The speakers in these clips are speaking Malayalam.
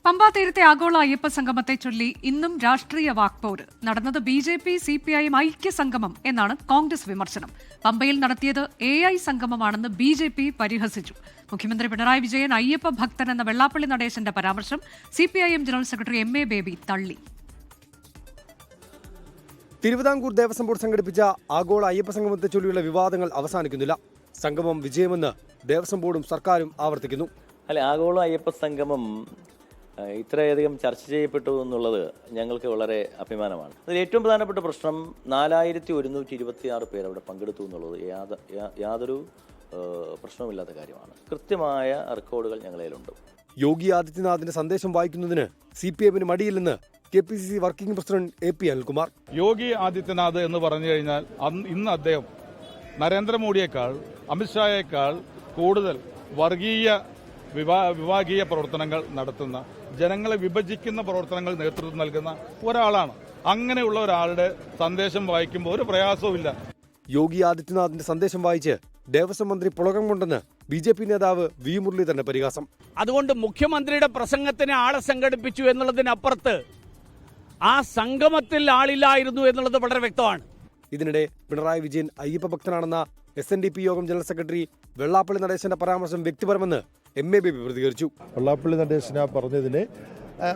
പമ്പാ തീരത്തെ ആഗോള അയ്യപ്പ സംഗമത്തെ ചൊല്ലി ഇന്നും രാഷ്ട്രീയ വാക്പോര്. നടന്നത് BJP CPIM ഐക്യ സംഗമം എന്നാണ് കോൺഗ്രസ് വിമർശനം. പമ്പയിൽ നടത്തിയത് AI സംഗമമാണെന്ന് BJP പരിഹസിച്ചു. മുഖ്യമന്ത്രി പിണറായി വിജയൻ അയ്യപ്പ ഭക്തൻ എന്ന വെള്ളാപ്പള്ളി നടേശന്റെ പരാമർശം CPIM general secretary MA baby തള്ളി. തിരുവിതാംകൂർ ദേവസ്വം ബോർഡ് സംഘടിപ്പിച്ച ആഗോള അയ്യപ്പ സംഗമത്തെ ചൊല്ലിയുള്ള വിവാദങ്ങൾ അവസാനിക്കുന്നില്ല. സംഗമം വിജയമെന്ന് ദേവസ്വം ബോർഡും സർക്കാരും ആവർത്തിക്കുന്നു. ആഗോള അയ്യപ്പ സംഗമം ഇത്രയധികം ചർച്ച ചെയ്യപ്പെട്ടു എന്നുള്ളത് ഞങ്ങൾക്ക് വളരെ അഭിമാനമാണ്. അതിൽ ഏറ്റവും പ്രധാനപ്പെട്ട പ്രശ്നം 4126 പേർ അവിടെ പങ്കെടുത്തു എന്നുള്ളത് യാതൊരു പ്രശ്നവുമില്ലാത്ത കാര്യമാണ്. കൃത്യമായ റെക്കോർഡുകൾ ഞങ്ങളേലുണ്ട്. യോഗി ആദിത്യനാഥിന്റെ സന്ദേശം വായിക്കുന്നതിന് CPIM മടിയില്ലെന്ന് KPCC working president AP Anilkumar. Yogi Adityanath എന്ന് പറഞ്ഞു കഴിഞ്ഞാൽ ഇന്ന് അദ്ദേഹം നരേന്ദ്രമോദിയേക്കാൾ അമിത്ഷായേക്കാൾ കൂടുതൽ വിഭാഗീയ പ്രവർത്തനങ്ങൾ നടത്തുന്ന, ജനങ്ങളെ വിഭജിക്കുന്ന പ്രവർത്തനങ്ങൾ നേതൃത്വം നൽകുന്ന ഒരാളാണ്. അങ്ങനെയുള്ള ഒരാളുടെ സന്ദേശം വായിക്കുമ്പോൾ ഒരു പ്രയാസവുമില്ല. യോഗി ആദിത്യനാഥിന്റെ സന്ദേശം വായിച്ച് ദേവസ്വം മന്ത്രി പുളകം കൊണ്ടെന്ന് BJP നേതാവ് V മുരളീധരന്റെ പരിഹാസം. അതുകൊണ്ട് മുഖ്യമന്ത്രിയുടെ പ്രസംഗത്തിന് ആളെ സംഘടിപ്പിച്ചു എന്നുള്ളതിനപ്പുറത്ത് ആ സംഗമത്തിൽ ആളില്ലായിരുന്നു എന്നുള്ളത് വളരെ വ്യക്തമാണ്. ഇതിനിടെ പിണറായി വിജയൻ അയ്യപ്പ ഭക്തനാണെന്ന SNDP യോഗം ജനറൽ സെക്രട്ടറി വെള്ളാപ്പള്ളി നടേശന്റെ പരാമർശം വ്യക്തിപരമെന്ന് MA ബേബി പ്രതികരിച്ചു. വെള്ളാപ്പള്ളി നടേശന പറഞ്ഞതിനെ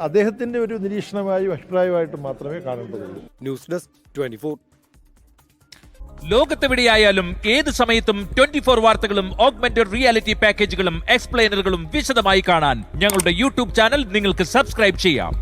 അദ്ദേഹത്തിന്റെ ഒരു നിരീക്ഷണമായും അഭിപ്രായമായിട്ടും മാത്രമേ കാണേണ്ടതുള്ളൂ. News desk 24. ലോകത്തെവിടെയായാലും ഏത് സമയത്തും 24 വാർത്തകളും ഓഗ്മെന്റഡ് റിയാലിറ്റി പാക്കേജുകളും എക്സ്പ്ലെയിനറുകളും വിശദമായി കാണാൻ ഞങ്ങളുടെ YouTube ചാനൽ നിങ്ങൾക്ക് സബ്സ്ക്രൈബ് ചെയ്യാം.